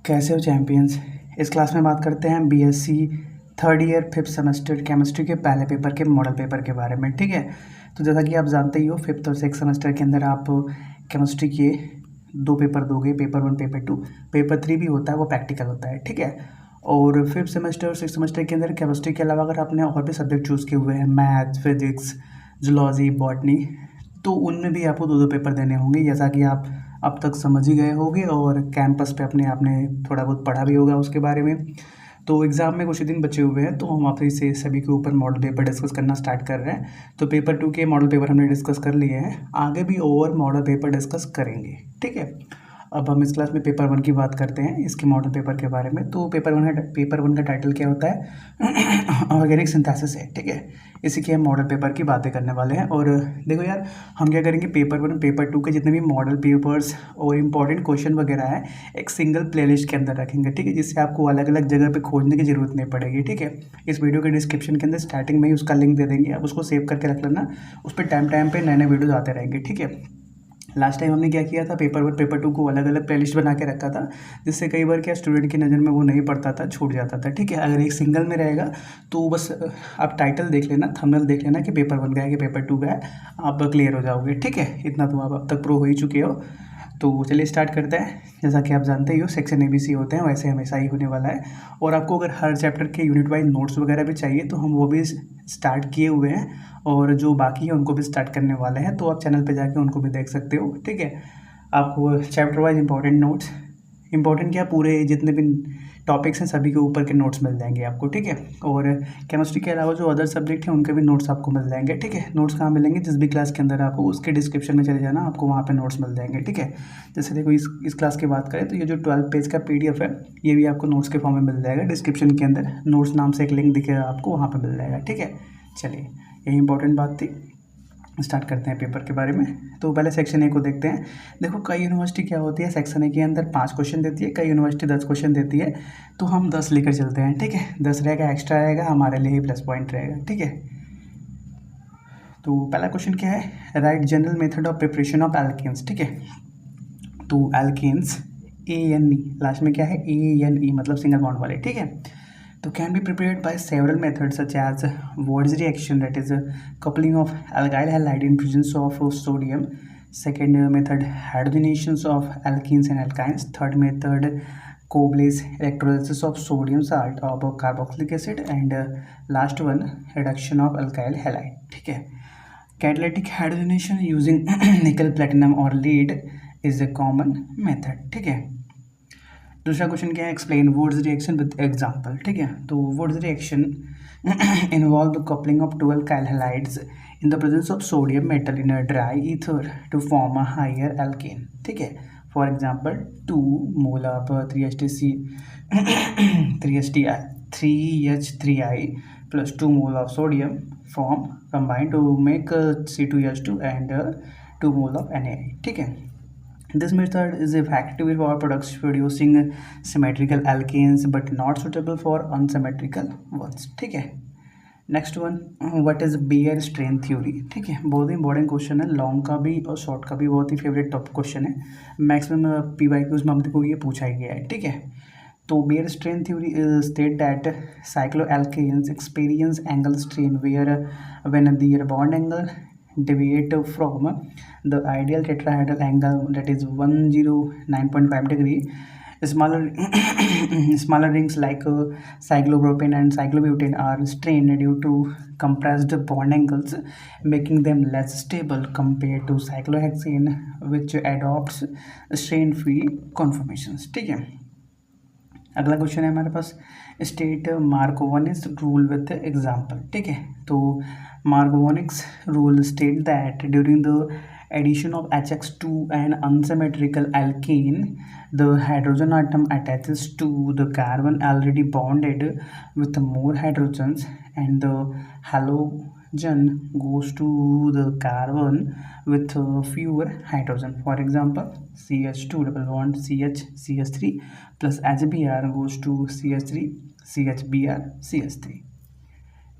कैसे हो चैम्पियंस। इस क्लास में बात करते हैं BSc third year fifth semester chemistry के पहले पेपर के मॉडल पेपर के बारे में। ठीक है, तो जैसा कि आप जानते ही हो, फिफ्थ और सिक्स सेमेस्टर के अंदर आप केमिस्ट्री के दो पेपर दोगे, paper one paper two. Paper three भी होता है, वो प्रैक्टिकल होता है। ठीक है, और फिफ्थ सेमेस्टर और सिक्स सेमेस्टर के अंदर केमिस्ट्री के अलावा अगर आपने और भी सब्जेक्ट चूज़ किए हुए हैं, मैथ, फिजिक्स, जूलॉजी, बॉटनी, तो उनमें भी आपको दो दो पेपर देने होंगे, जैसा कि आप अब तक समझ ही गए होंगे और कैंपस पे अपने आपने थोड़ा बहुत पढ़ा भी होगा उसके बारे में। तो एग्ज़ाम में कुछ ही दिन बचे हुए हैं, तो हम आप से सभी के ऊपर मॉडल पेपर डिस्कस करना स्टार्ट कर रहे हैं। तो पेपर टू के मॉडल पेपर हमने डिस्कस कर लिए हैं, आगे भी और मॉडल पेपर डिस्कस करेंगे। ठीक है, अब हम इस क्लास में पेपर वन की बात करते हैं, इसके मॉडल पेपर के बारे में। तो पेपर वन का टाइटल क्या होता है? ऑर्गेनिक सिंथेसिस है। ठीक है, इसी के हम मॉडल पेपर की बातें करने वाले हैं। और देखो यार, हम क्या करेंगे, पेपर वन पेपर टू के जितने भी मॉडल पेपर्स और इम्पॉर्टेंट क्वेश्चन वगैरह है एक सिंगल प्लेलिस्ट के अंदर रखेंगे। ठीक है, जिससे आपको अलग अलग जगह पे खोजने की जरूरत नहीं पड़ेगी। ठीक है, इस वीडियो के डिस्क्रिप्शन के अंदर स्टार्टिंग में ही उसका लिंक दे देंगे, आप उसको सेव करके रख लेना। उस पर टाइम टाइम पे नए नए वीडियोज आते रहेंगे। ठीक है, लास्ट टाइम हमने क्या किया था, पेपर वन पेपर टू को अलग अलग प्लेलिस्ट बना के रखा था, जिससे कई बार क्या स्टूडेंट की नज़र में वो नहीं पड़ता था, छूट जाता था। ठीक है, अगर एक सिंगल में रहेगा तो बस आप टाइटल देख लेना, थंबनेल देख लेना कि पेपर वन का है कि पेपर टू का है, आप क्लियर हो जाओगे। ठीक है, इतना तो आप अब तक प्रो हो ही चुके हो। तो चलिए स्टार्ट करते हैं। जैसा कि आप जानते ही हो, सेक्शन एबीसी होते हैं, वैसे हमेशा ही होने वाला है। और आपको अगर हर चैप्टर के यूनिट वाइज नोट्स वगैरह भी चाहिए तो हम वो भी स्टार्ट किए हुए हैं, और जो बाकी है उनको भी स्टार्ट करने वाले हैं, तो आप चैनल पे जाके उनको भी देख सकते हो। ठीक है, आपको chapter wise important notes, important क्या, पूरे जितने भी टॉपिक्स हैं सभी के ऊपर के नोट्स मिल जाएंगे आपको। ठीक है, और केमिस्ट्री के अलावा जो अदर सब्जेक्ट हैं उनके भी नोट्स आपको मिल जाएंगे। ठीक है, नोट्स कहाँ मिलेंगे, जिस भी क्लास के अंदर आपको उसके डिस्क्रिप्शन में चले जाना, आपको वहाँ पे नोट्स मिल जाएंगे। ठीक है, जैसे देखो इस क्लास की बात करें तो ये जो 12 पेज का PDF है, ये भी आपको नोट्स के फॉर्म में मिल जाएगा। डिस्क्रिप्शन के अंदर नोट्स नाम से एक लिंक दिखेगा आपको, वहाँ पर मिल जाएगा। ठीक है, चलिए यही इंपॉर्टेंट बात थी। स्टार्ट करते हैं पेपर के बारे में। तो पहले सेक्शन ए को देखते हैं। देखो, कई यूनिवर्सिटी क्या होती है, सेक्शन ए के अंदर 5 क्वेश्चन देती है, कई यूनिवर्सिटी 10 क्वेश्चन देती है, तो हम 10 लेकर चलते हैं। ठीक है, 10 रहेगा, एक्स्ट्रा रहेगा, हमारे लिए ही प्लस पॉइंट रहेगा। ठीक है, तो पहला क्वेश्चन क्या है, write general method of preparation of alkenes. ठीक है, तो एल्केन्स ANE, लास्ट में क्या है, ANE मतलब सिंगल बॉन्ड वाले। ठीक है, तो can be prepared by several methods such as Ward's reaction, that is coupling of alkyl halide in presence of sodium. Second method, hydrogenations of alkenes and alkynes. Third method, Cobley's electrolysis of sodium salt of carboxylic acid. And last one, reduction of alkyl halide. ठीक है, catalytic hydrogenation using nickel, platinum or lead is a common method. ठीक है, दूसरा question क्या है, explain Wurtz reaction with example. ठीक है, तो Wurtz reaction involve the coupling of 2 alkyl halides in the presence of sodium metal in a dry ether to form a higher alkane. ठीक है, for example 2 mole of 3HTC 3H3I plus 2 mole of sodium form combined to make C2H2 and 2 mole of NaI. ठीक है, this method is effective for producing symmetrical alkenes but not suitable for unsymmetrical ones. ठीक है, next one, what is Baeyer strain theory. ठीक है, बहुत ही important question है, long का भी और शॉर्ट का भी बहुत ही फेवरेट टॉप क्वेश्चन है। मैक्सिमम PYQs में हमको ये पूछा ही गया है। ठीक है, तो Baeyer strain theory state that cycloalkanes experience angle strain where when their bond angle deviate from the ideal tetrahedral angle, that is 109.5 degree, smaller smaller rings like cyclopropane and cyclobutane are strained due to compressed bond angles, making them less stable compared to cyclohexane which adopts strain free conformations. ठीक है, अगला question है हमारे पास, state Markovnikov's rule with example. ठीक है, तो Markovnikov's rule state that during the addition of HX2 and unsymmetrical alkene, the hydrogen atom attaches to the carbon already bonded with more hydrogens, and the halogen goes to the carbon with fewer hydrogen. For example, CH2 double bond CH3 plus HBr goes to CH3 CHBr CH3.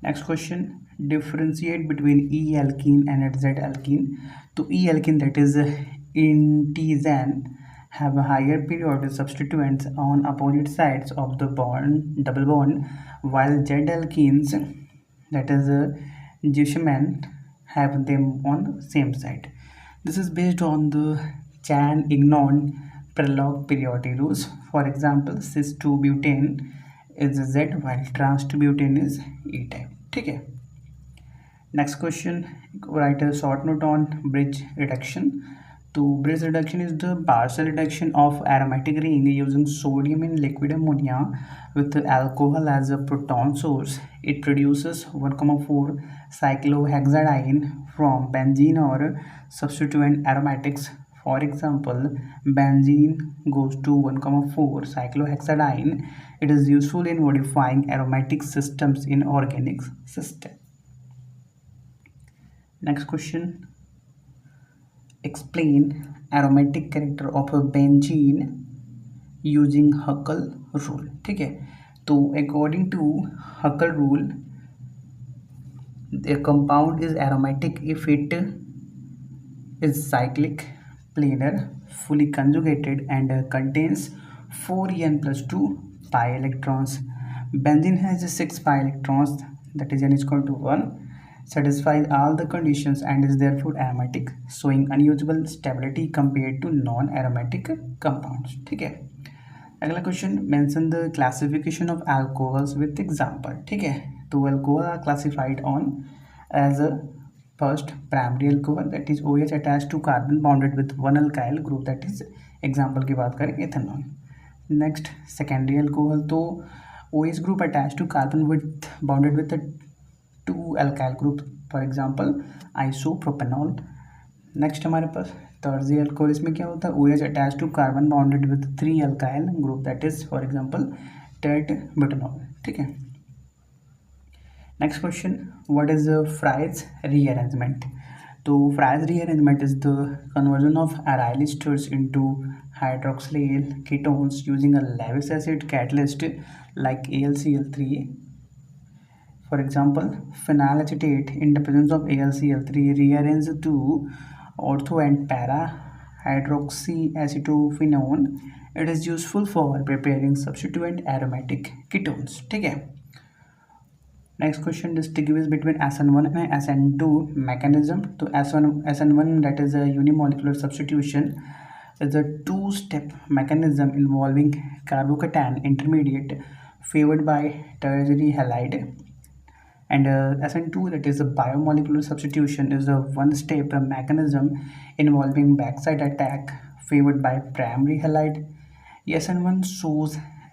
Next question, differentiate between E alkene and Z alkene। तो E alkene that is entgegen have a higher period substituents on opposite sides of the bond, double bond, while Z alkenes, that is Jushman, have them on same side. This is based on the Chan-Ignon-Prelog periodic rules. For example, cis-2-butane is Z while trans-2-butane is E type. ठीक है. Next question, write a short note on bridge reduction. So bridge reduction is the partial reduction of aromatic ring using sodium in liquid ammonia with alcohol as a proton source. It produces 1,4 cyclohexadiene from benzene or substituent aromatics. For example, benzene goes to 1,4 cyclohexadiene. It is useful in modifying aromatic systems in organic system. Next question, explain aromatic character of a benzene using Huckel rule. ठीक है, तो according to Huckel rule, the compound is aromatic if it is cyclic, planar, fully conjugated, and contains 4n plus 2 pi electrons. Benzene has 6 pi electrons, that is n is equal to 1, satisfies all the conditions and is therefore aromatic, showing unusual stability compared to non-aromatic compounds. ठीक है. अगला question, mention the classification of alcohols with example. ठीक है, तो alcohol are classified on as a first primary alcohol, that is OH attach to carbon bounded with one alkyl group, that is example की बात करें ethanol. Next secondary alcohol, तो OH group attach to carbon with bounded with 2 alkyl group, for example isopropanol. Next हमारे पास tertiary alcohol, इसमें क्या होता है, OH attach to carbon bounded with 3 alkyl group, that is for example टेट butanol. ठीक है. Next question, what is Fries rearrangement. तो Fries rearrangement is the conversion of aryl esters into hydroxyl ketones using a Lewis acid catalyst like AlCl3. For example, phenyl acetate in the presence of AlCl3 rearranges to ortho and para hydroxyacetophenone. It is useful for preparing substituent aromatic ketones. ठीक है. Next question, distinguish between SN1 and SN2 mechanism. तो SN1 that is a unimolecular substitution is a two-step mechanism involving carbocation intermediate favored by tertiary halide. And SN2 that is a biomolecular substitution is a one-step mechanism involving backside attack favored by primary halide. SN1 shows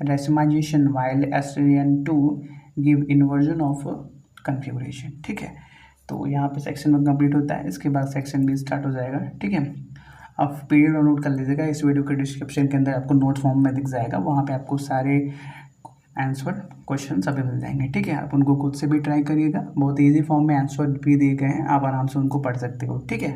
racemization while SN2 give inversion of configuration. ठीक है, तो यहाँ पे section 1 complete होता है, इसके बाद section B start हो जाएगा. ठीक है, आप PDF डाउनलोड कर लीजिएगा, इस वीडियो के डिस्क्रिप्शन के अंदर आपको नोट फॉर्म में दिख जाएगा, वहाँ पे आपको सारे आंसर क्वेश्चन सभी मिल जाएंगे. ठीक है, आप उनको खुद से भी ट्राई करिएगा, बहुत इजी फॉर्म में आंसर भी दिए गए हैं, आप आराम से उनको पढ़ सकते हो. ठीक है.